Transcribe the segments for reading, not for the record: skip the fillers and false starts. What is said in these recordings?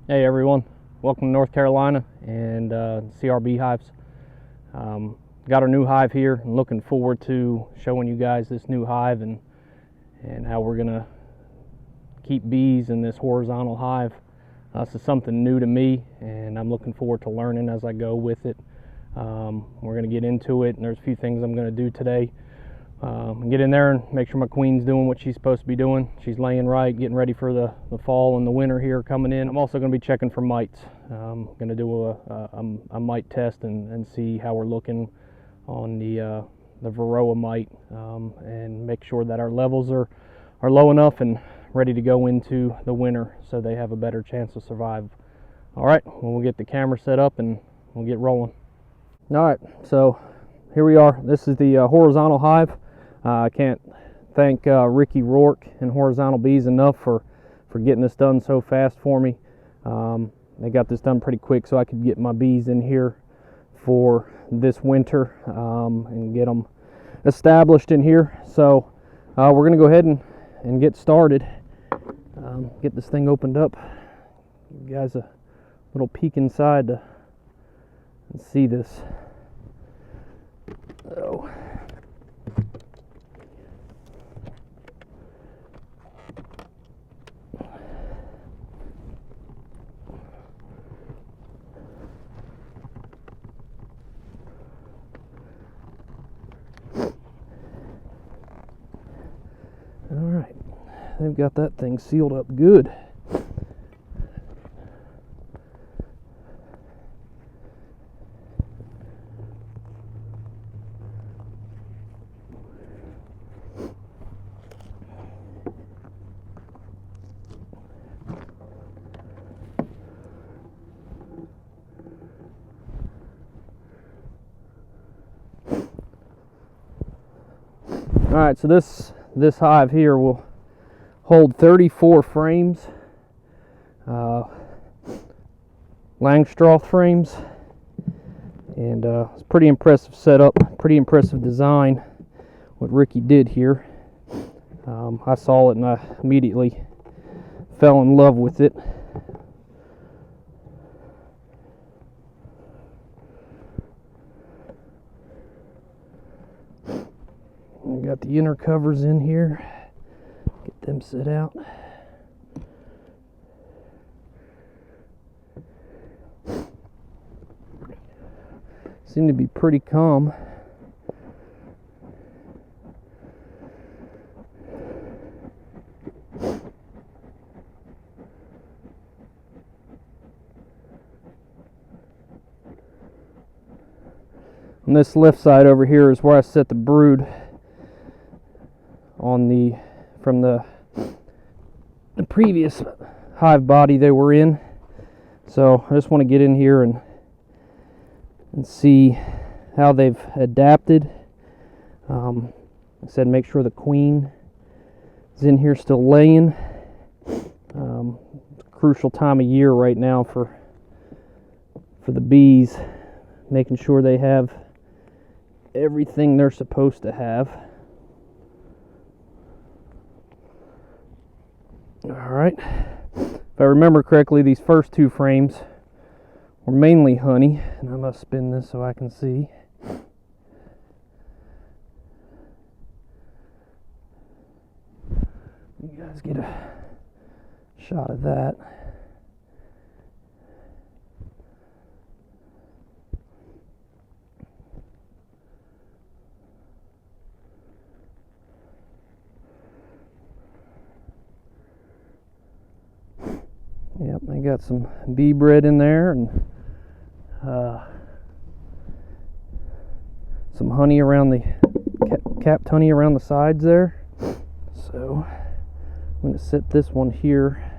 Hey everyone, welcome to North Carolina and CRB Hives. Got our new hive here and looking forward to showing you guys this new hive and how we're gonna keep bees in this horizontal hive. This is something new to me and I'm looking forward to learning as I go with it. We're gonna get into it and there's a few things I'm gonna do today. Get in there and make sure my queen's doing what she's supposed to be doing. She's laying right, getting ready for the fall and the winter here coming in. I'm also going to be checking for mites. I'm going to do a mite test and see how we're looking on the Varroa mite and make sure that our levels are low enough and ready to go into the winter so they have a better chance to survive. All right, well, we'll get the camera set up and we'll get rolling. All right, so here we are. This is the horizontal hive. I can't thank Ricky Rourke and Horizontal Bees enough for getting this done so fast for me. They got this done pretty quick so I could get my bees in here for this winter and get them established in here. So we're going to go ahead and get started. Get this thing opened up. Give you guys a little peek inside to see this. So. All right, they've got that thing sealed up good. All right, so this hive here will hold 34 frames, Langstroth frames, and it's pretty impressive setup, pretty impressive design. What Ricky did here, I saw it and I immediately fell in love with it. We got the inner covers in here. Get them set out. Seem to be pretty calm. On this left side over here is where I set the brood on from the previous hive body they were in. So I just want to get in here and see how they've adapted. I said make sure the queen is in here still laying. It's a crucial time of year right now for the bees, making sure they have everything they're supposed to have. Alright, if I remember correctly, these first two frames were mainly honey, and I must spin this so I can see. You guys get a shot of that. Yep, they got some bee bread in there and some honey around the capped honey around the sides there. So I'm going to set this one here.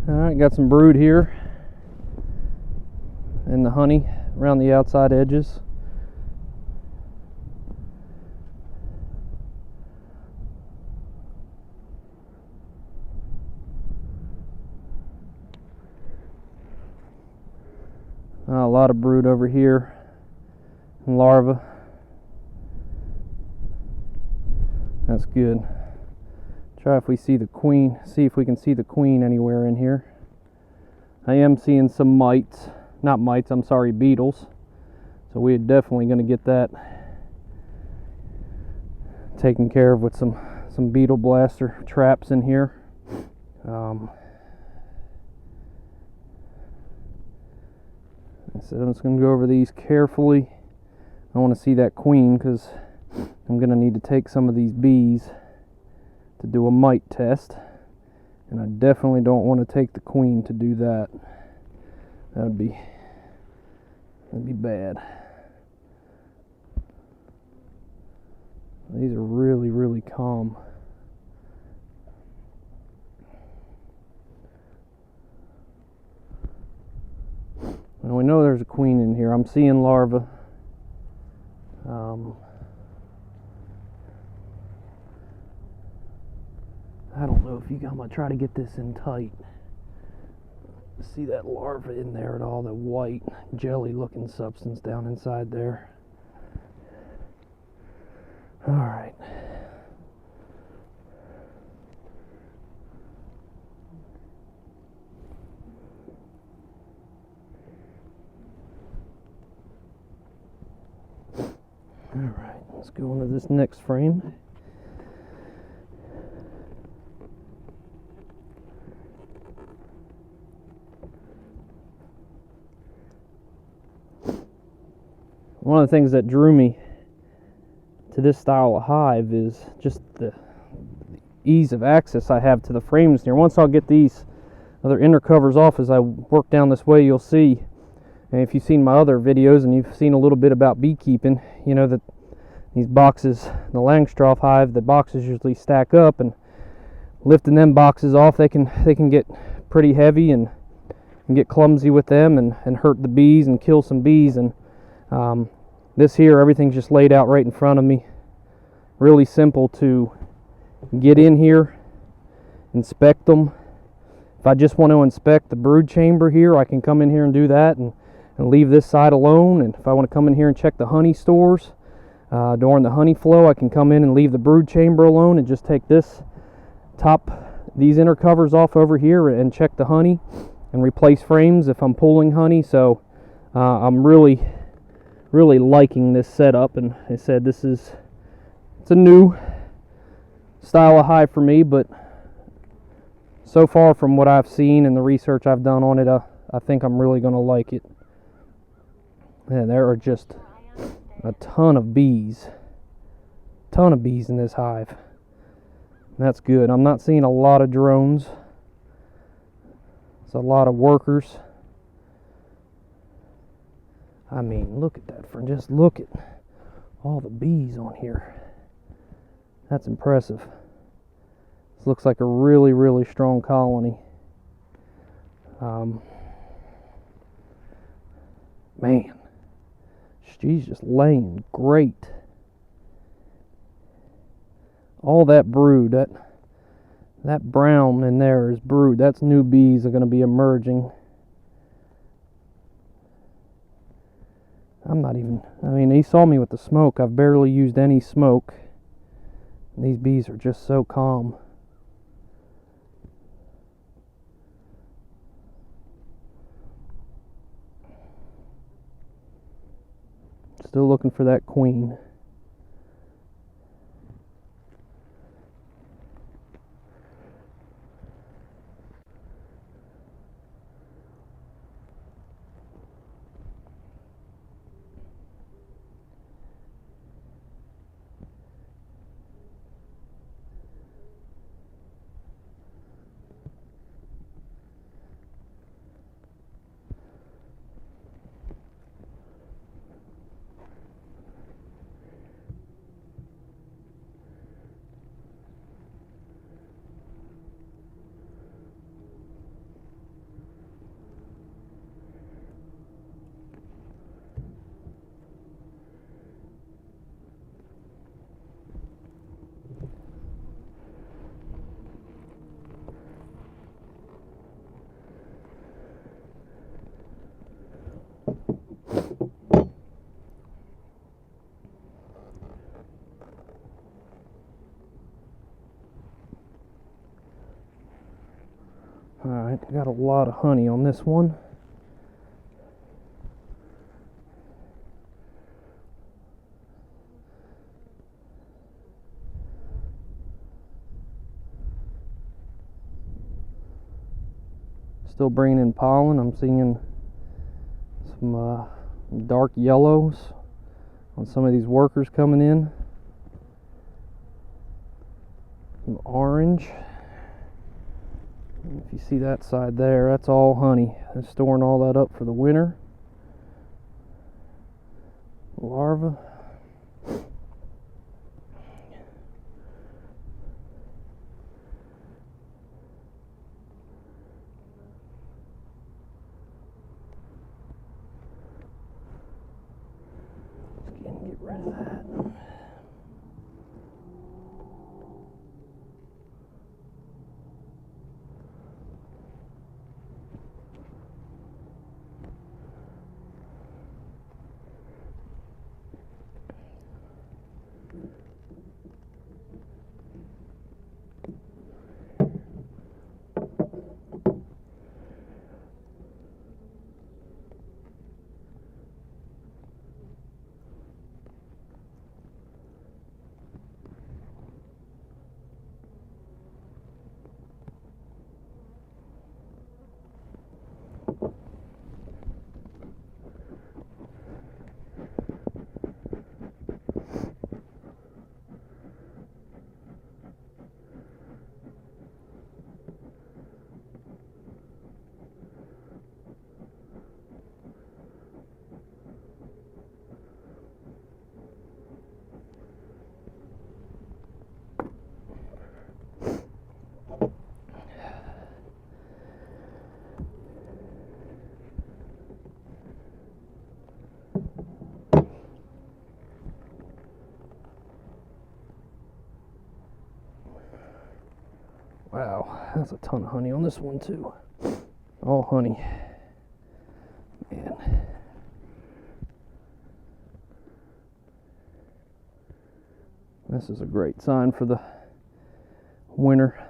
Alright, got some brood here and the honey around the outside edges. A lot of brood over here and larva. That's good. Try if we see the queen, see if we can see the queen anywhere in here. I am seeing some mites, not mites, I'm sorry, beetles. So we're definitely going to get that taken care of with some beetle blaster traps in here. So I'm just going to go over these carefully. I want to see that queen because I'm going to need to take some of these bees to do a mite test, and I definitely don't want to take the queen to do that. That'd be bad. These are really calm. And we know there's a queen in here. I'm seeing larvae. I don't know if you. I'm gonna try to get this in tight. See that larva in there at all? The white jelly-looking substance down inside there. All right. Alright, let's go into this next frame. One of the things that drew me to this style of hive is just the ease of access I have to the frames here. Once I'll get these other inner covers off as I work down this way, you'll see. And if you've seen my other videos and you've seen a little bit about beekeeping, you know that these boxes, the Langstroth hive, the boxes usually stack up, and lifting them boxes off, they can get pretty heavy and get clumsy with them and hurt the bees and kill some bees. And this here, everything's just laid out right in front of me. Really simple to get in here, inspect them. If I just want to inspect the brood chamber here, I can come in here and do that and leave this side alone. And if I want to come in here and check the honey stores during the honey flow, I can come in and leave the brood chamber alone and just take these inner covers off over here and check the honey and replace frames if I'm pulling honey. So I'm really liking this setup, and I said it's a new style of hive for me, but so far from what I've seen and the research I've done on it, I think I'm really going to like it. And there are just a ton of bees in this hive. That's good. I'm not seeing a lot of drones. It's a lot of workers. I mean, look at that. Just look at all the bees on here. That's impressive. This looks like a really strong colony. Man, she's just laying great. All that brood, that brown in there is brood. That's new bees are going to be emerging. He saw me with the smoke. I've barely used any smoke. And these bees are just so calm. Still looking for that queen. Alright, got a lot of honey on this one. Still bringing in pollen. I'm seeing some dark yellows on some of these workers coming in. Some orange. If you see that side there, that's all honey. They're storing all that up for the winter. Larva. Get rid of that. Wow, that's a ton of honey on this one too. All honey. Man. This is a great sign for the winter.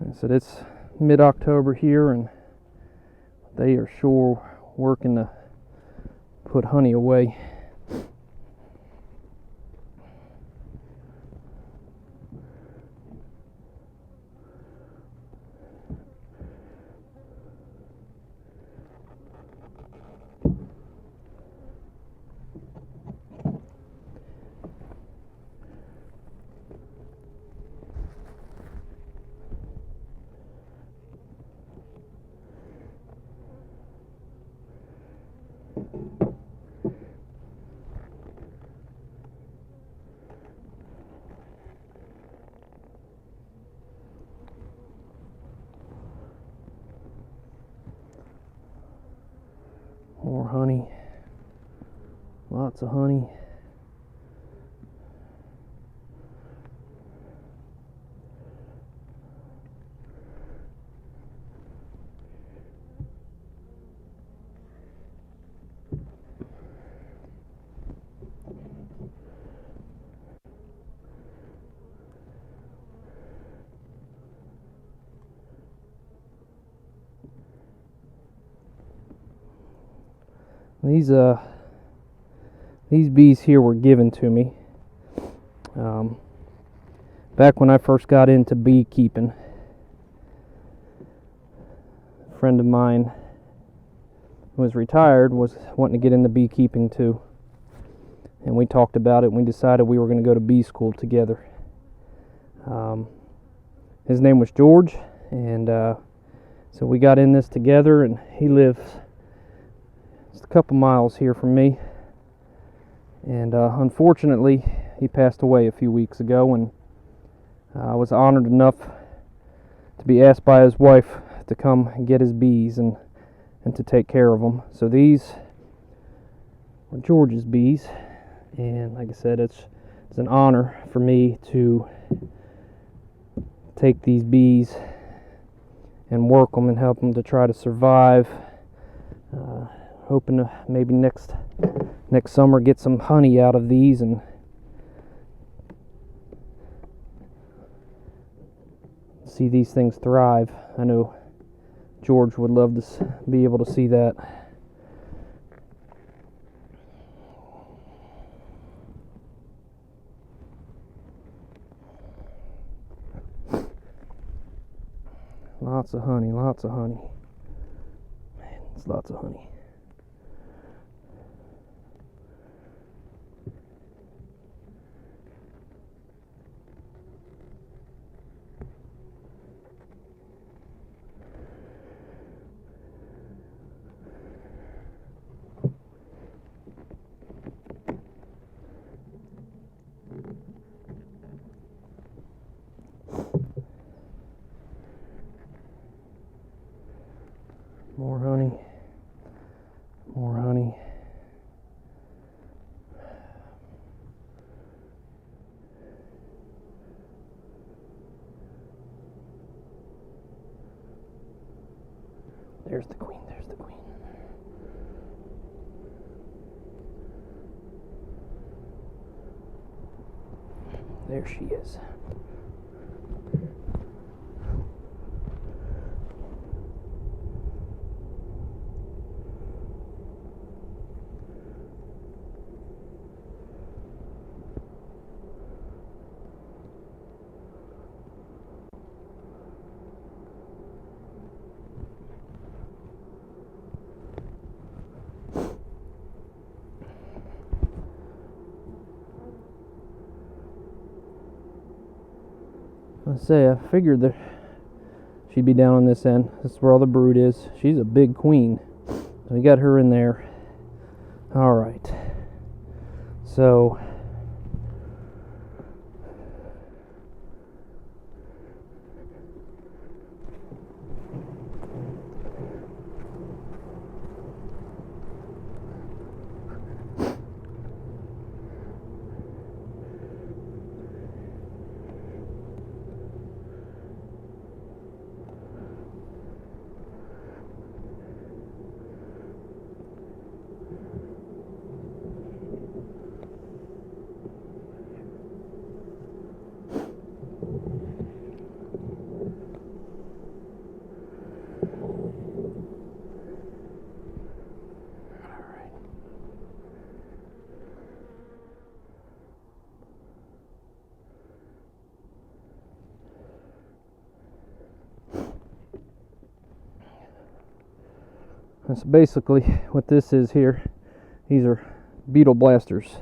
I said it's mid-October here and they are sure working to put honey away. More honey. Lots of honey. These bees here were given to me back when I first got into beekeeping. A friend of mine who was retired was wanting to get into beekeeping too, and we talked about it and we decided we were going to go to bee school together. His name was George, and so we got in this together, and he lives just a couple miles here from me, and unfortunately he passed away a few weeks ago, and I was honored enough to be asked by his wife to come and get his bees and to take care of them. So these are George's bees, and like I said, it's an honor for me to take these bees and work them and help them to try to survive. Hoping to maybe next summer get some honey out of these and see these things thrive. I know George would love to be able to see that. Lots of honey, lots of honey. Man, it's lots of honey. More honey, more honey. There's the queen, there's the queen. There she is. I say, I figured that she'd be down on this end. This is where all the brood is. She's a big queen. So we got her in there. All right. So that's basically what this is here. These are beetle blasters,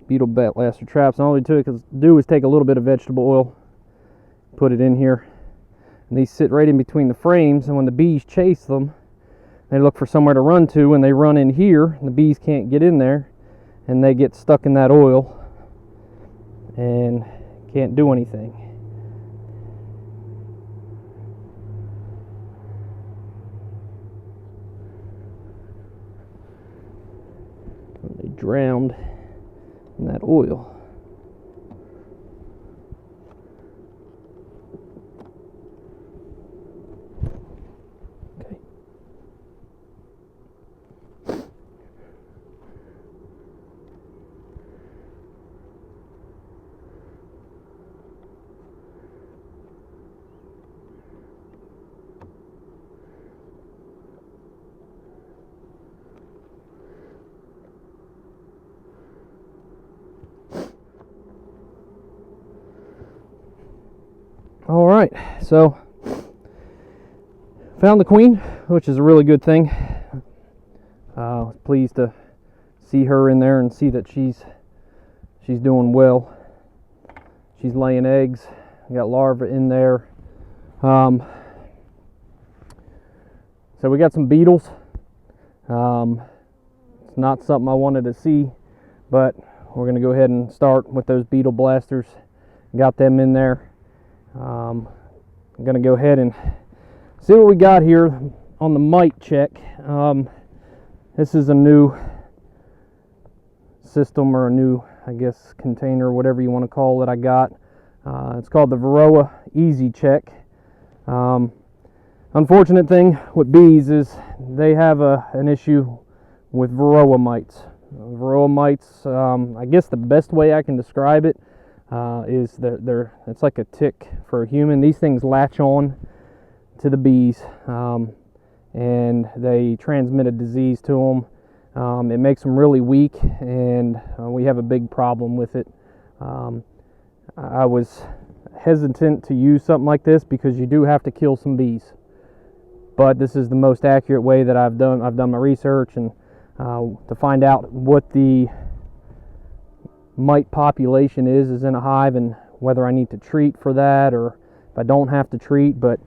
beetle blaster traps. And all we do is take a little bit of vegetable oil, put it in here, and these sit right in between the frames. And when the bees chase them, they look for somewhere to run to, and they run in here. And the bees can't get in there, and they get stuck in that oil and can't do anything. They drowned in that oil. Okay. All right, so found the queen, which is a really good thing. Was pleased to see her in there and see that she's doing well. She's laying eggs. We got larvae in there. So we got some beetles. It's not something I wanted to see, but we're going to go ahead and start with those beetle blasters. Got them in there. I'm going to go ahead and see what we got here on the mite check. This is a new system, or a new, I guess, container, whatever you want to call it. I got it's called the Varroa Easy Check. Unfortunate thing with bees is they have an issue with Varroa mites. Varroa mites, I guess the best way I can describe it, is they're it's like a tick for a human. These things latch on to the bees, and they transmit a disease to them. It makes them really weak, and we have a big problem with it. I was hesitant to use something like this because you do have to kill some bees, but this is the most accurate way that I've done my research, and to find out what the mite population is in a hive, and whether I need to treat for that or if I don't have to treat. But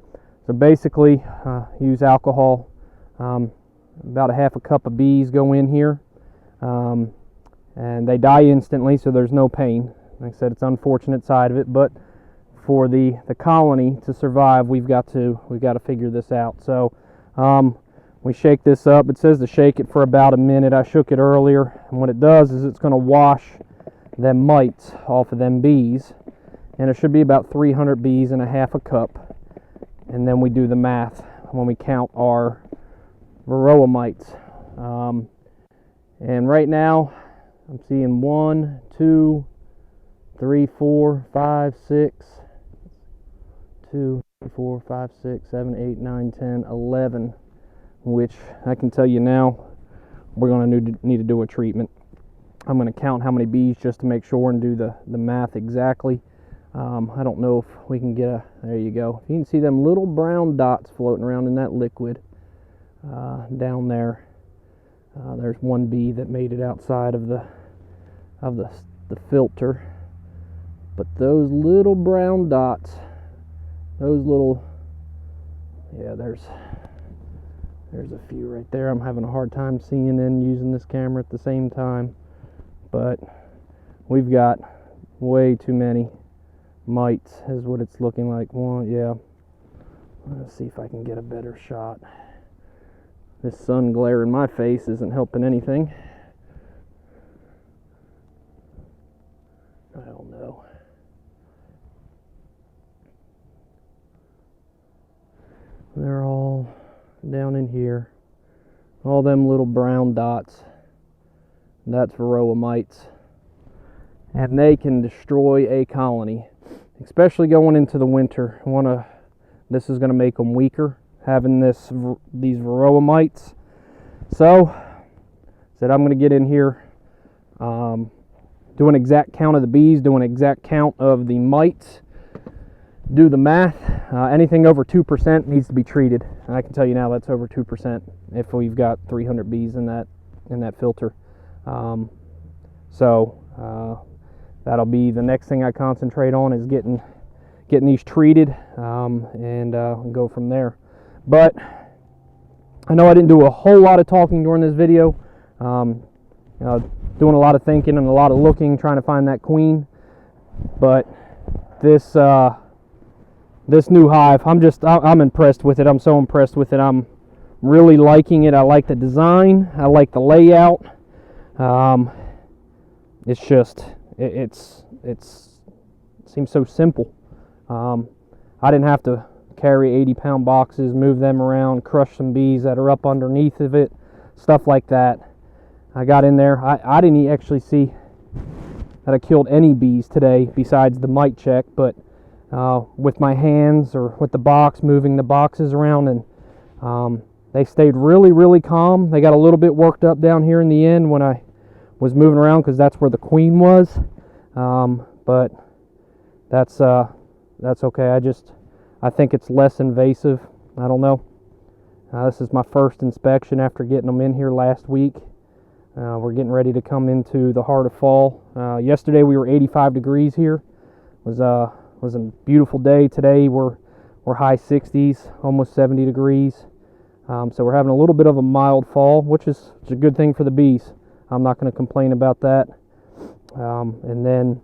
so basically, use alcohol. About a half a cup of bees go in here, and they die instantly, so there's no pain. Like I said, it's an unfortunate side of it, but for the colony to survive, we've got to figure this out. So we shake this up. It says to shake it for about a minute. I shook it earlier, and what it does is it's going to wash them mites off of them bees, and it should be about 300 bees in a half a cup. And then we do the math when we count our Varroa mites. And right now I'm seeing 1, 2, 3, 4, 5, 6, 2, 3, 4, 5, 6, 7, 8, 9, 10, 11, which I can tell you now we're going to need to do a treatment. I'm going to count how many bees just to make sure and do the math exactly. I don't know if we can get there you go. You can see them little brown dots floating around in that liquid down there. There's one bee that made it outside of the filter. But those little brown dots, those little, yeah, there's a few right there. I'm having a hard time seeing and using this camera at the same time. But we've got way too many mites is what it's looking like. One, yeah. Let's see if I can get a better shot. This sun glare in my face isn't helping anything. I don't know. They're all down in here. All them little brown dots. That's Varroa mites, and they can destroy a colony, especially going into the winter. This is going to make them weaker, having these Varroa mites. So said I'm going to get in here, do an exact count of the bees, do an exact count of the mites, do the math. Anything over 2% needs to be treated, and I can tell you now that's over 2% if we've got 300 bees in that filter. That'll be the next thing I concentrate on, is getting these treated, and go from there. But I know I didn't do a whole lot of talking during this video, doing a lot of thinking and a lot of looking, trying to find that queen. But this new hive, I'm impressed with it. I'm so impressed with it. I'm really liking it. I like the design. I like the layout. It's just it seems so simple. I didn't have to carry 80-pound boxes, move them around, crush some bees that are up underneath of it, stuff like that. I got in there. I didn't actually see that I killed any bees today besides the mite check, but with my hands or with the box, moving the boxes around, and they stayed really, really calm. They got a little bit worked up down here in the end when I was moving around, because that's where the queen was. But that's okay. I think it's less invasive. I don't know. This is my first inspection after getting them in here last week. We're getting ready to come into the heart of fall. Yesterday we were 85 degrees here. It was a beautiful day. Today we're high 60s, almost 70 degrees. So we're having a little bit of a mild fall, which is a good thing for the bees. I'm not going to complain about that. And then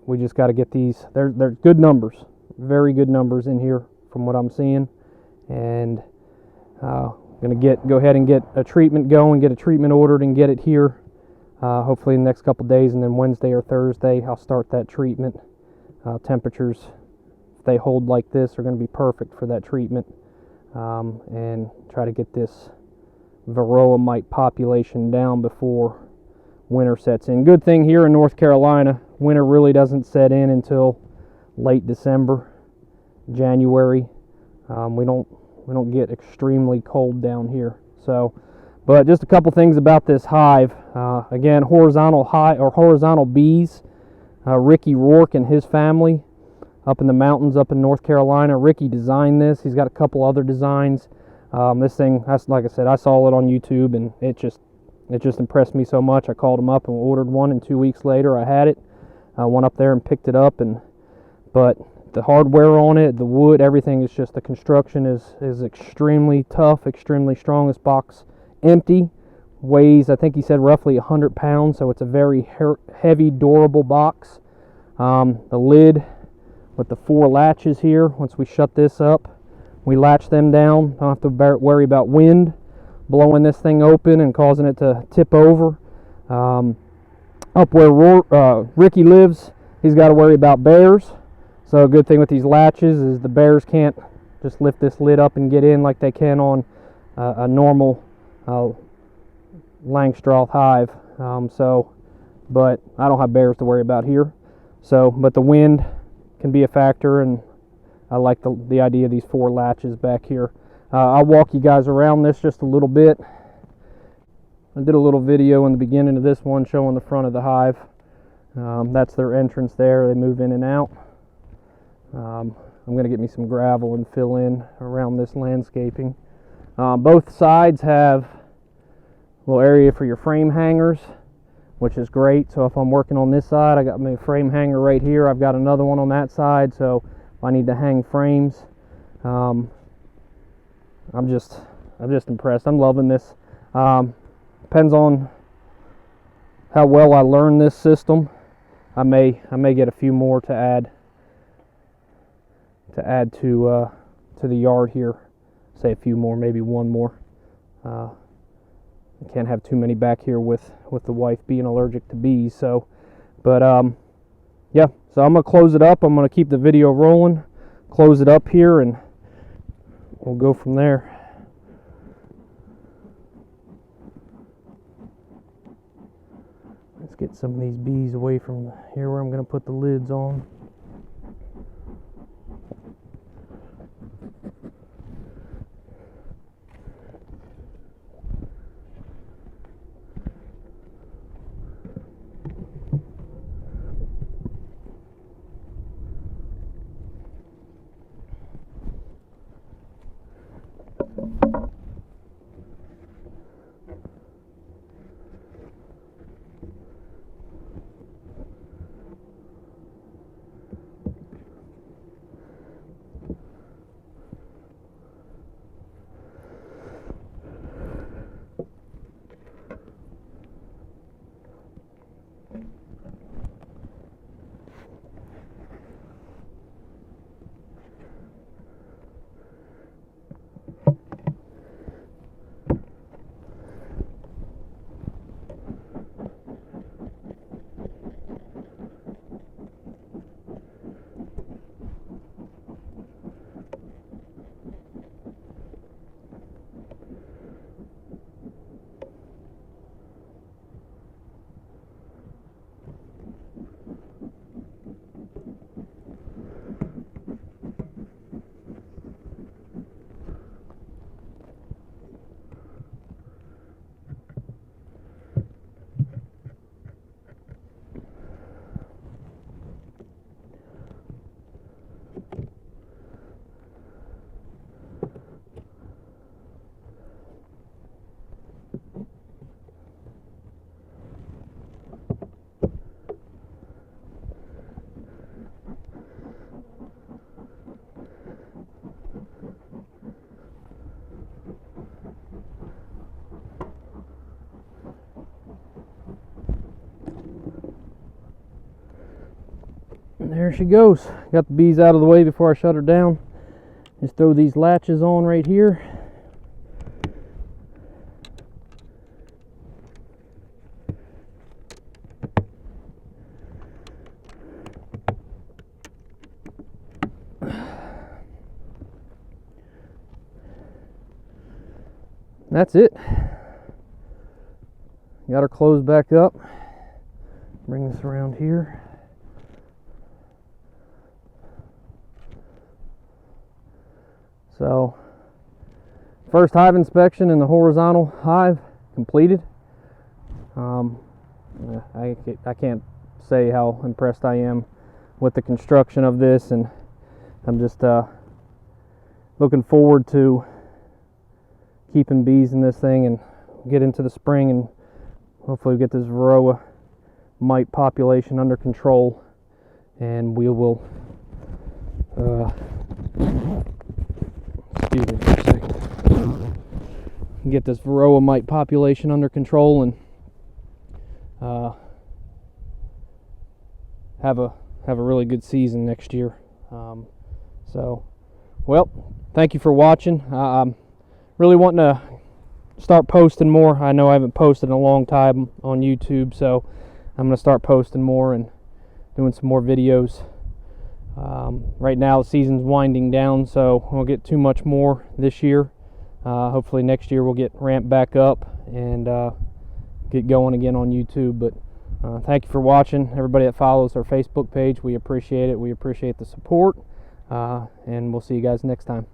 we just got to get these. They're good numbers, very good numbers in here from what I'm seeing. And going to go ahead and get a treatment going, get a treatment ordered, and get it here. Hopefully in the next couple days, and then Wednesday or Thursday I'll start that treatment. Temperatures, if they hold like this, are going to be perfect for that treatment. And try to get this Varroa mite population down before winter sets in. Good thing here in North Carolina, winter really doesn't set in until late December, January. We don't get extremely cold down here. So, but just a couple things about this hive. Again, horizontal hive or horizontal bees. Ricky Rourke and his family up in the mountains up in North Carolina. Ricky designed this. He's got a couple other designs. This thing, like I said, I saw it on YouTube and it just impressed me so much. I called him up and ordered one, and 2 weeks later I had it. I went up there and picked it up, but the hardware on it, the wood, everything is just, the construction is extremely tough, extremely strong. This box empty weighs, I think he said, roughly 100 pounds, so it's a very heavy, durable box. The lid with the 4 latches here, once we shut this up, we latch them down. Don't have to worry about wind blowing this thing open and causing it to tip over. Up where Ricky lives, he's got to worry about bears. So a good thing with these latches is the bears can't just lift this lid up and get in like they can on a normal Langstroth hive. But I don't have bears to worry about here. So, but the wind can be a factor, and I like the idea of these 4 latches back here. I'll walk you guys around this just a little bit. I did a little video in the beginning of this one showing the front of the hive. That's their entrance there. They move in and out. I'm going to get me some gravel and fill in around this landscaping. Both sides have a little area for your frame hangers, which is great. So if I'm working on this side, I got my frame hanger right here. I've got another one on that side, so if I need to hang frames, I'm just impressed. I'm loving this. Depends on how well I learn this system. I may get a few more to add to the yard here. Say a few more, maybe one more. I can't have too many back here with the wife being allergic to bees. So, but yeah. So I'm gonna close it up. I'm gonna keep the video rolling, close it up here, and we'll go from there. Let's get some of these bees away from here where I'm gonna put the lids on. And there she goes. Got the bees out of the way before I shut her down. Just throw these latches on right here. That's it. Got her closed back up. Bring this around here. So first hive inspection in the horizontal hive completed. I can't say how impressed I am with the construction of this, and I'm just looking forward to keeping bees in this thing and get into the spring, and hopefully get this Varroa mite population under control, and we will excuse me for a second, get this Varroa mite population under control, and have a really good season next year. So, well, thank you for watching. I'm really wanting to start posting more. I know I haven't posted in a long time on YouTube, so I'm going to start posting more and doing some more videos. Right now the season's winding down, so we won't get too much more this year. Hopefully next year we'll get ramped back up and get going again on YouTube. But thank you for watching. Everybody that follows our Facebook page, we appreciate it. We appreciate the support, and we'll see you guys next time.